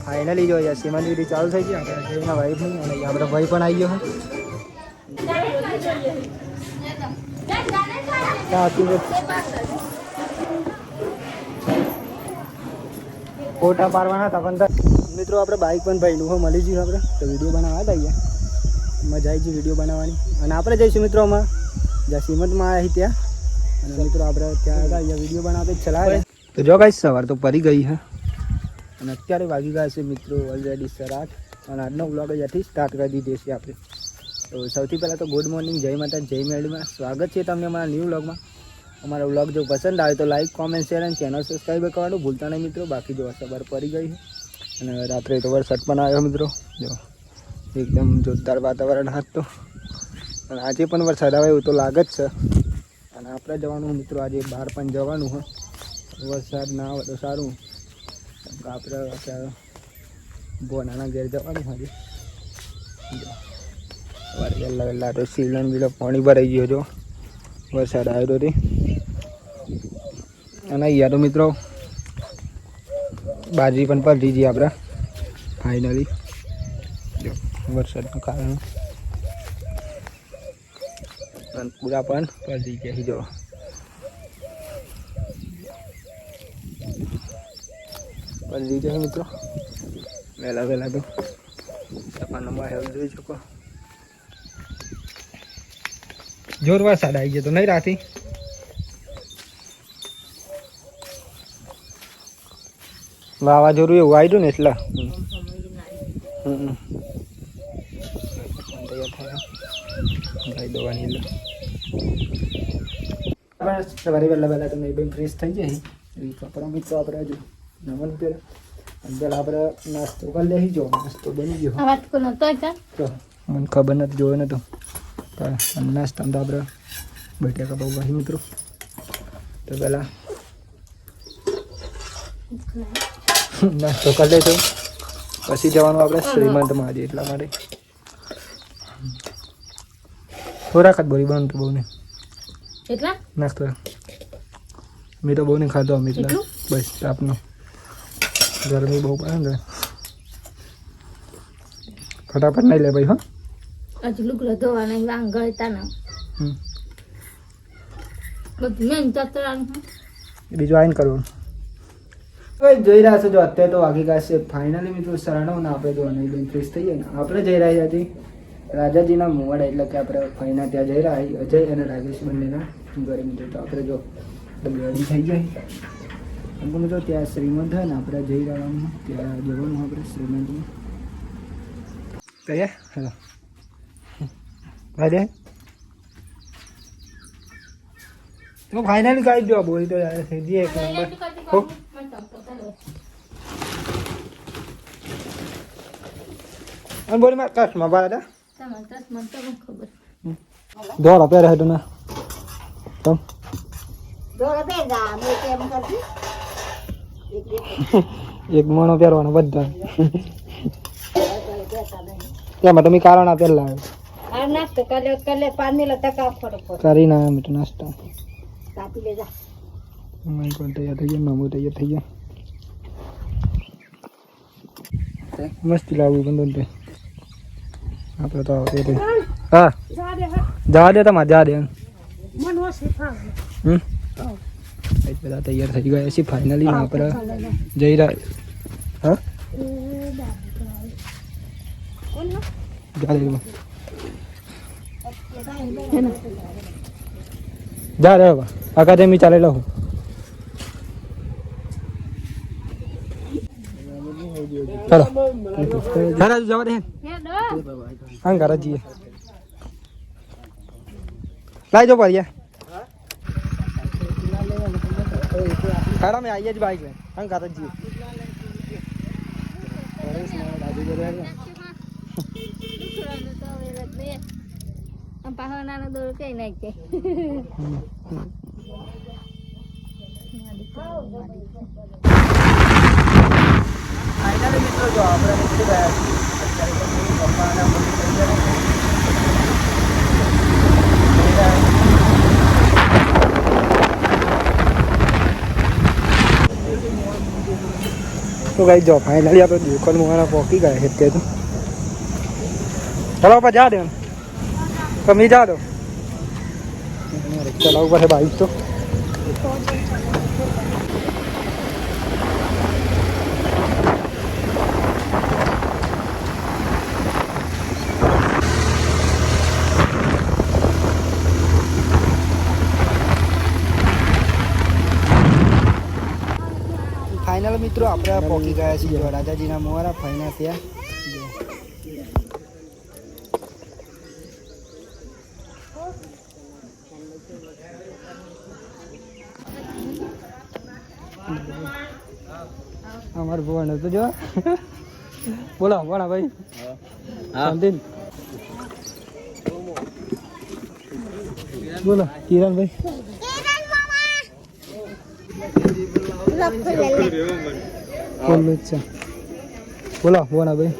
Finally જો અહીંયા સીમાની વિધિ ચાલુ થઈ ગઈ. આપણે જઈના વાઈફ નહીં અને આપણો ભાઈ પણ આવી ગયો ફોટા પાડવાના હતા પણ મિત્રો આપણે બાઇક પણ ભાઈનું હોય મળી ગયું. આપણે તો વિડીયો બનાવવા હતા અહીંયા મજા આવી ગઈ વિડીયો બનાવવાની. અને આપણે જઈશું મિત્રો અમે જ્યાં શ્રીમંતમાં આવી ત્યાં અને મિત્રો આપણે ત્યાં હતા અહીંયા વિડીયો બનાવતા જ ચલાવે. તો જો ગાઈસ સવાર તો પડી ગઈ છે અને અત્યારે વાગી ગયા છે મિત્રો ઓલરેડી 8:30 અને આજનો વ્લોગ અહીંયાથી સ્ટાર્ટ કરી દીધો છે આપણે. તો સૌથી પહેલાં તો ગુડ મોર્નિંગ, જય માતા, જય મેળવીમાં સ્વાગત છે તમને અમારા ન્યૂ વ્લોગમાં. અમારો વ્લોગ જો પસંદ આવે તો લાઈક, કોમેન્ટ, શેર અને ચેનલ સબસ્ક્રાઈબ કરવાનું ભૂલતા નહીં મિત્રો. બાકી જો સવાર પડી ગઈ છે અને રાત્રે તો વરસાદ પણ આવ્યો મિત્રો. જો એકદમ જોરદાર વાતાવરણ હાથ તો અને આજે પણ વરસાદ આવે એવું તો લાગે જ છે. અને આપણે જવાનું મિત્રો આજે બહાર પણ જવાનું હોય. વરસાદ ના આવે તો સારું. આપણે અત્યારે બોનાના ઘેર જવાનું હજી. સવારે વહેલા વહેલા તો સીલણ બીલો પાણી ભરાઈ ગયો જો વરસાદ આવ્યો તો. અને અહીંયા તો મિત્રો બાજરી પણ પલટી ગઈ આપણે ફાઇનલી જો વરસાદના કારણે. અને પૂરા પણ પલટી ગયા જો. પલટી જાય મિત્રો વહેલા વહેલા તો નંબર હેલ્પ જોઈ શકો. જોર વરસાદ આવી ગયો તો નહીં રાતી. વાવાઝોડું એવું આવ્યું ને એટલે સવારે વહેલા વહેલા તમે બેન ફ્રેશ થઈ જાય એવી કપડા મિત્રો આપણે હજુ નમન પહેલાં પેલા આપણે નાસ્તો કરી લઈ જો. નાસ્તો બની ગયો મને ખબર નથી જોયો નતો. નાસ્તામાં તો આપણે બટાકા બહુ ભાઈ મિત્રો. તો પહેલાં નાસ્તો કરી લેતો પછી જવાનું આપણે શ્રીમંતમાં આજે. એટલા માટે થોડાક જ બોરી બનતું બહુ ને એટલા નાસ્તો મેં તો બહુ ને ખાધો અમે એટલા બસ આપનો. ગરમી બહુ પડે ને ફટાફટ નહીં લે ભાઈ. હા હજુ લુગડો ધોવાના વાંગ ગળતા ના બધું મેં તતરાનું બીજું આઈને કરવાનું. જોઈ રહ્યા છો જો અત્યારે તો વાગી ગયા છે ફાઇનલી મિત્રો 9:30 ને આપણે જો નહીં ફ્રેશ થઈ જાય ને આપણે જઈ રહ્યા છીએ રાજાજીના મુવાડા. એટલે કે આપણે ફાઈના ત્યાં જઈ રહ્યા અજય અને રાજેશ બંનેના ઘરે મિત્રો. તો આપણે જો રેડી થઈ જાય એમ મિત્રો ત્યાં શ્રીમંત હોય ને આપણે જઈ રહ્યા ત્યાં જવાનું આપણે શ્રીમંતમાં કહીએ. હેલો ભાઈ તો ફાઇનલી કાઢી દો બોલી તો યાર સીધી એક નંબર. અને બોલી મારા કચ્છમાં બાળા દોડા પહેરે હતું ને તમ એક મણો પહેરવાનો બધા. તેમાં તમે કારણ આપેલા નાસ્તો પાણી કરી ના મીઠો નાસ્તો કાપી લેજા. તૈયાર થઈ ગયા. મામું તૈયાર થઈ ગયા. મસ્તી લાવવું બંધન તે આપણે તો આવતી. હા જવા દે તમારે જવા દે. બધા તૈયાર થઈ ગયા છે ફાઇનલી. આપણે જઈ રહ્યા. હા જા દે જા રે અકાદમી ચાલે લઉં. ચાલો ઘરે જવા દે. હા ઘરે જઈએ. લાઈ જો પડ્યા ખરા મેં આવીએ જ બાઈક લઈને. હા ઘરે જઈએ. પહાના દોર કઈ નાખે ફાઇનલી મિત્રો જો આપણે નીકળી ગયા છીએ. તો ગાઈસ જો ફાઇનલી આપણે દુકાન મોવાના પહોંચી ગયા છે અત્યારે તો ચલો આપણે જા દે કમી જા દો ચલાવવું પડે બાઈક તો ફાઇનલ મિત્રો આપણે પહોંચી ગયા છીએ રાજાજીના મોવારા ફાઇનલ ત્યાં અમારું ભવન હતું જો બોલો બોલા ભાઈ શાંતિન બોલો કિરણભાઈ બોલો છે બોલો બોલા ભાઈ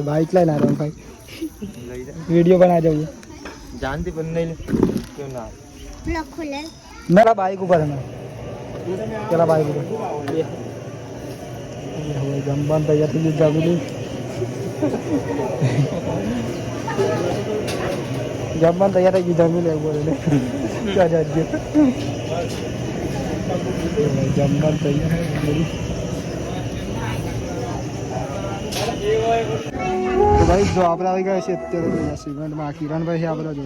બાઈક લઈને આવ્યો ભાઈ वीडियो बना जाइए जानती पर नहीं क्यों ना मेरा बाइक ऊपर है मैं चला बाइक ऊपर ये जम्बान तैयार थी जागुली जम्बान तैयार है जमी ले बोले क्या जाइए जम्बान तैयार है तो भाई जो आप આવી ગયા છે અત્યારે સિમેન્ટમાં કિરણભાઈ છે આપણે જો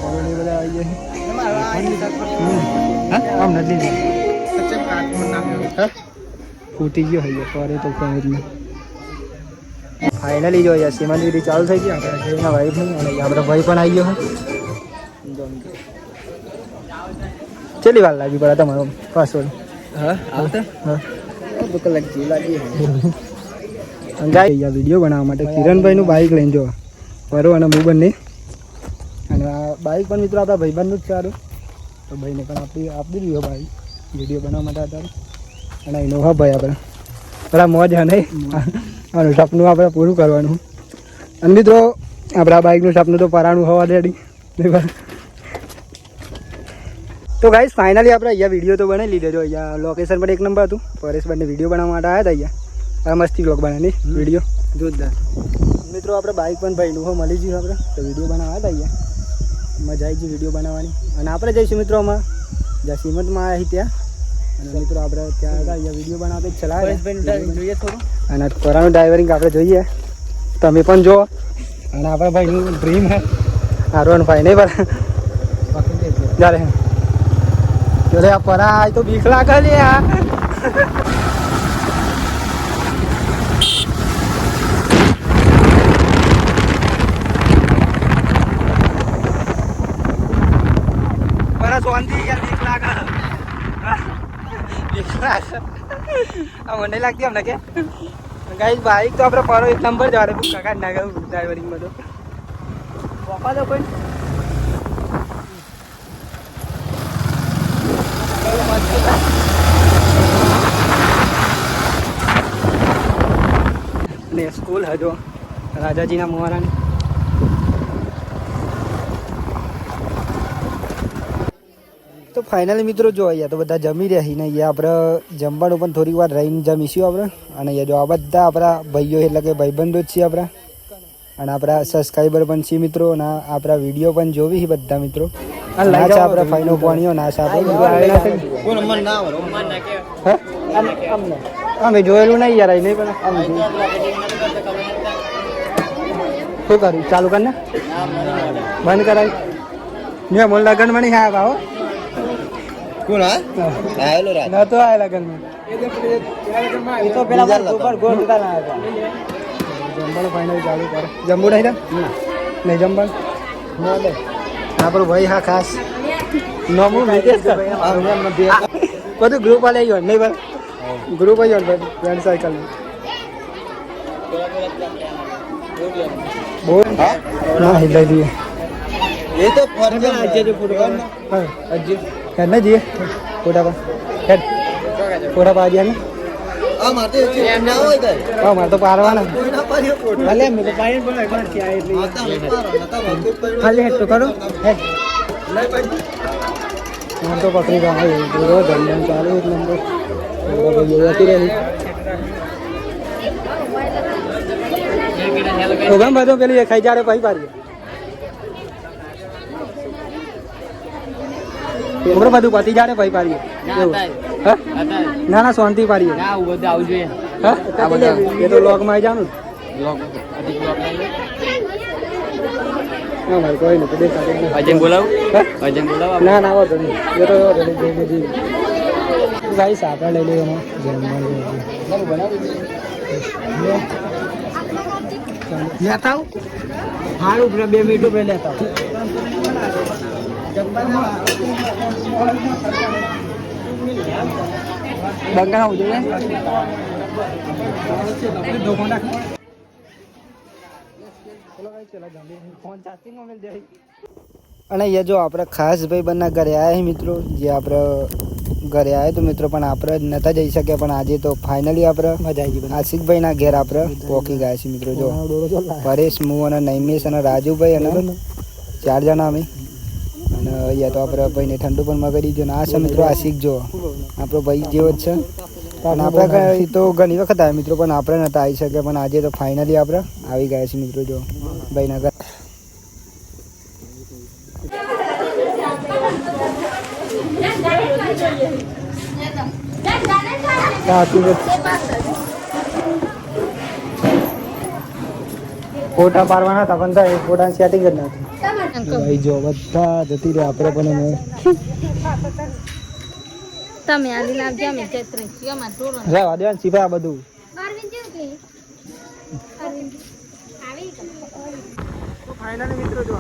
પરોલી બધા આવી ગયા આમ નથી ફૂટી ગયો હોય ફરે તો એટલે ફાઇનલી જો યાર સિમેન્ટ વિધિ ચાલુ થઈ ગઈ આપણે જઈના વાઈફ નહીં અને આપણો ભાઈ પણ આવી ગયો ચેલી વાર લાગી પડે તમારો પાસવર્ડ હા આવતા હા તો કલાક જેવી લાગી ગાય વિડીયો બનાવવા માટે કિરણભાઈનું બાઇક લઈને જો પરો અને હું બંને અને આ બાઇક પણ મિત્રો આપણા ભાઈબંધનું જ સારું તો ભાઈને પણ આપી દીધું બાઇક વિડીયો બનાવવા માટે અત્યારે અને એનો હા ભાઈ આપણે પેલા મોજ હા નહીં આનું સપનું આપણે પૂરું કરવાનું અને મિત્રો આપણા બાઇકનું સપનું તો પરાણું હોવા રેડી તો ગાઈસ ફાઇનલી આપણે અહીંયા વિડીયો તો બનાવી લીધો જો અહીંયા લોકેશન પર એક નંબર હતું પરેશભાઈને વિડીયો બનાવવા માટે આવ્યા હતા અહીંયા મસ્તી બ્લોગ બનાવી વિડીયો જોરદાર મિત્રો આપણે બાઇક પણ ભાઈનું હો મળી ગયું આપણે તો વિડીયો બનાવવા હતા અહીંયા મજા આવી ગઈ વિડીયો બનાવવાની અને આપણે જઈશું મિત્રો અમે જ્યાં શ્રીમંતમાં આવી ત્યાં અને મિત્રો આપણે ત્યાં હતા અહીંયા વિડીયો બનાવતા જ ચલાવે જોઈએ થોડું અને કોરાનું ડ્રાઈવરિંગ આપણે જોઈએ તમે પણ જુઓ અને આપણા ભાઈનું ડ્રીમ હે હારવાનું ભાઈ નહીં પર જ્યારે જોડે આ પરા આય તો બીક લાગે લે આ મને લાગતી અમને કે ગાઈસ બાઈક તો આપણે પરો એક નંબર જવા દે કાકા ના ગયું ડ્રાઈવરિંગમાં તો પપ્પા તો કોઈ ને સ્કૂલ હજો રાજાજીના મોહરાની તો ફાઇનલી મિત્રો જો અહીંયા તો બધા જમી રહ્યા ને અહીંયા આપણે જમવાનું પણ થોડીક વાર રહીને જમીશું આપણે અને અહીંયા જો આ બધા આપણા ભાઈઓ એટલે કે ભાઈબંધો જ છીએ આપણા અને આપણા સબસ્ક્રાઈબર પણ છીએ મિત્રો અને આપણા વિડીયો પણ જોવી છે બધા મિત્રો ના છે આપણે ફાઈનો પાણીઓ ના છે આપણે અમે જોયેલું નહીં યાર નહીં પણ શું કર્યું ચાલુ કર ને બંધ કરાય મેં મોલ લગન માં નહીં ખાયા ભાવ કોણ આયેલો રાત ન તો આયેલા લગન માં એ તો પેલા ઉપર ગોળ દીધા ના હતા જમવાનું ફાઇનલ ચાલુ કરે જમવું નહીં નહીં જમવાનું ના દે આપણો ભાઈ હા ખાસ નોમું વિદેશ બધું ગ્રુપ વાલે આવ્યો નહીં ભાઈ ગ્રુપ આવ્યો ને ફ્રેન્ડ સાયકલ બોલ ના હિલાઈ દઈએ ये तो फर्स्ट अच्छे जो फोटो हां अच्छे करना जी फोटो पर हेड फोटो पा दिया ने હા મારે તો પારવાના ભલે મેં તો પાડી પણ એકવાર થયા એટલે ખાલી હેડ તો કરો હેડ આમ તો પકડી રહ્યા પૂરો ધંધો ચાલુ એટલે જતી રહી ગમ બધું પેલી ખાઈ જાડે પછી પાડીએ ઉમર બધું પતી જાડે પછી પાડીએ ના ના શાંતિ પાડીએ એ તો લોક માં જાનું ના ભાઈ કોઈ નથી દેખાતું ના ના વાંધો નહીં એ તો ગાઈસ આપણે લઈ લઈએ એમાં લેતા આવું સારું 2 મિનિટ પહેલા લેતા બંગા આવું જોઈએ અને એ જો આપણે ખાસ ભાઈ બંને ઘરે આવ્યા મિત્રો જે આપણે ઘરે આવ્યા તો મિત્રો પણ આપણે નતા જઈ શક્યા પણ આજે તો ફાઇનલી આપણે મજા આવી ગઈ આશિકભાઈના ઘેર આપણે પહોંચી ગયા છીએ મિત્રો જો પરેશ હું અને નૈમેશ અને રાજુભાઈ અને 4 જણા અમે અને અહીંયા તો આપણે ભાઈને ઠંડુ પણ મગાવી દીધું અને આ છે મિત્રો આશિક જો આપણો ભાઈ જેવો જ છે અને આપણે તો ઘણી વખત આવ્યા મિત્રો પણ આપણે નતા આવી શક્યા પણ આજે તો ફાઇનલી આપણે આવી ગયા છીએ મિત્રો જો ભાઈના ઘર ફોટા પાડવાના હતા પણ થાય ફોટા સેટિંગ જ નથી ભાઈ જો બધા જતી રહે આપણે પણ તમે આલી લાવજો અમે ચેત્રી સીમાં ટોરો રહેવા દેવાનું સિપાઈ આ બધું ફાઇનલી મિત્રો જો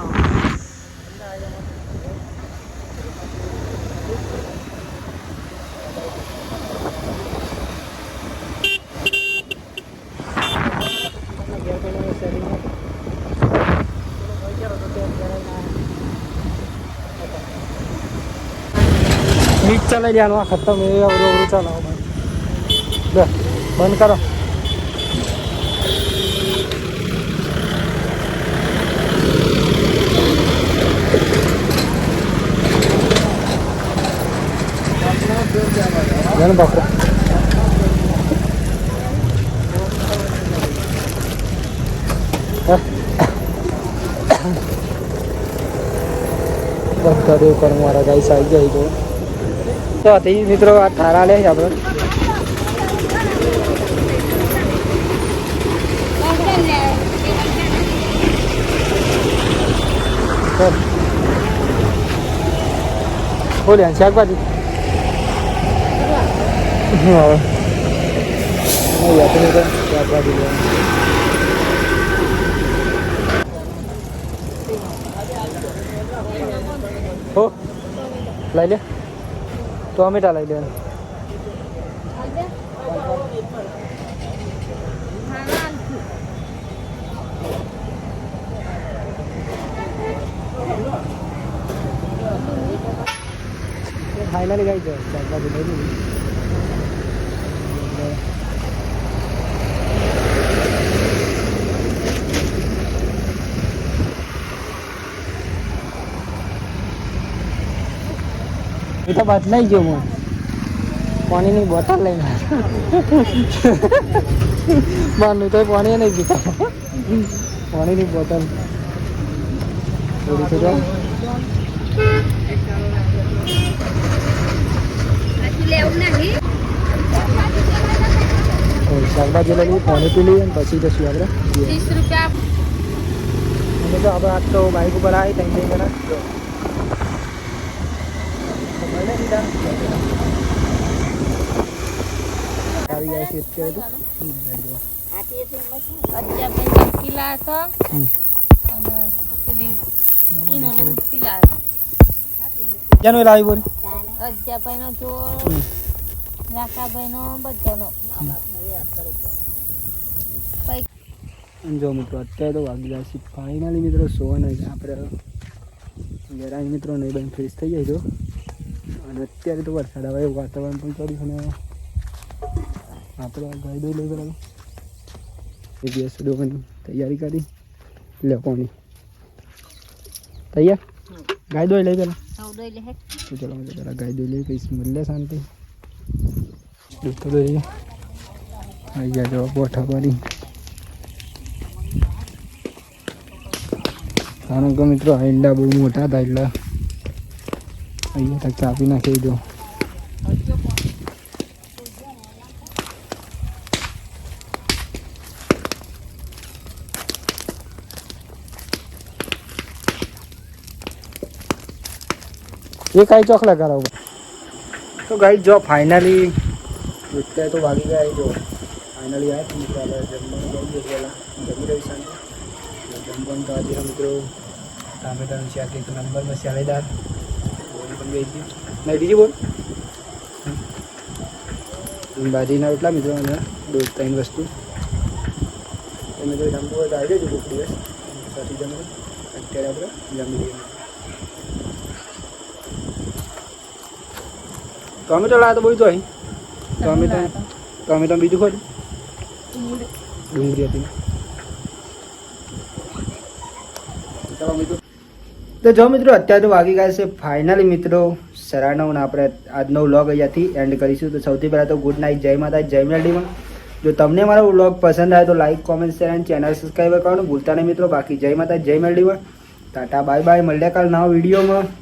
મીટ ચલાવી દેવાનું આ ખતમ એ અવરું ચલાવો બંધ કરો બાપરા બધા દેવ કરું મારા ગાઈસ આવી જાય તો હતી મિત્રો આ થારા લે છે આપણે બોલ્યા શાકભાજી શાકભાજી હો લઈ લે ટોમેટા લઈ લેવાનું ફાઇનલી ગઈ છે શાકભાજી લઈ લીધી એ તો બદલાઈ ગયો હું પાણીની બોટલ લઈને બહારનું તો પાણી નહીં પીતા પાણીની બોટલ થોડી તો જાઓ શાકભાજી લઈ પાણી પી લઈએ પછી જશું આપણે 30 રૂપિયા અને તો આપણે આજ તો બાઇક ઉપર આવી ત્યાં જણા આવી ગયા છે અત્યારે કિલા હતો અને પેલી ઈનો ને ઉઠીલા જાનો લાવી બોલ અજ્જાભાઈ નો જો રાકાભાઈ નો બધાનો જો મિત્રો અત્યારે તો વાગી ગયા છે ફાઇનલી મિત્રો સોવાના આપણે ઘેરા મિત્રો નહીં બંધ ફ્રેશ થઈ જાય તો અને અત્યારે તો વરસાદ આવે એવું વાતાવરણ પણ કર્યું અને આપણે ગાય દોઈ લઈ બરાબર એ દિવસ દોવાની તૈયારી કરી લે કોની તૈયાર ગાય દોઈ લઈ પેલા તો ચલો મેં પેલા ગાય દોઈ લઈ પછી મળે શાંતિ દૂધ તો દોઈ આવી ગયા જો બોઠા પાડી કારણ કે મિત્રો ઈંડા બહુ મોટા હતા એટલે અહીંયા તક કાપી નાખી દો ये कई चौकला करा हुआ तो गाइस जो फाइनली जितने तो भागी गया जो फाइनली आया तो मित्रों जमवन गई वाला जमी रही सन जमवन का आज हम मित्रों टमाटर शाक एक नंबर में मसालेदार बोल बन गई थी नहीं बीजी बोल भाजी ना એટલા મિત્રો અને દો ત્રણ વસ્તુ એ મિત્રો જમવું હોય તો આવી જજો કોઈક દિવસ સાથી જમવું અત્યારે આપણે જમી લઈએ ટમેટો લાવે તો બધું અહીં ટમેટો બીજું ખરું ડુંગળી હતી તો જો મિત્રો અત્યારે તો વાગી ગયા છે ફાઇનલી મિત્રો 9:30 ને આપણે આજનો વ્લોગ અહીંયાથી એન્ડ કરીશું તો સૌથી પહેલાં તો ગુડ નાઇટ જય માતા જય મેલડીમાં જો તમને મારો વ્લોગ પસંદ આવે તો લાઈક કોમેન્ટ શેર અને ચેનલ સબસ્ક્રાઈબ કરવાનું ભૂલતા નહીં મિત્રો બાકી જય માતા જય મેલડીમાં ટાટા બાય બાય મળ્યા કાલ નવા વિડીયોમાં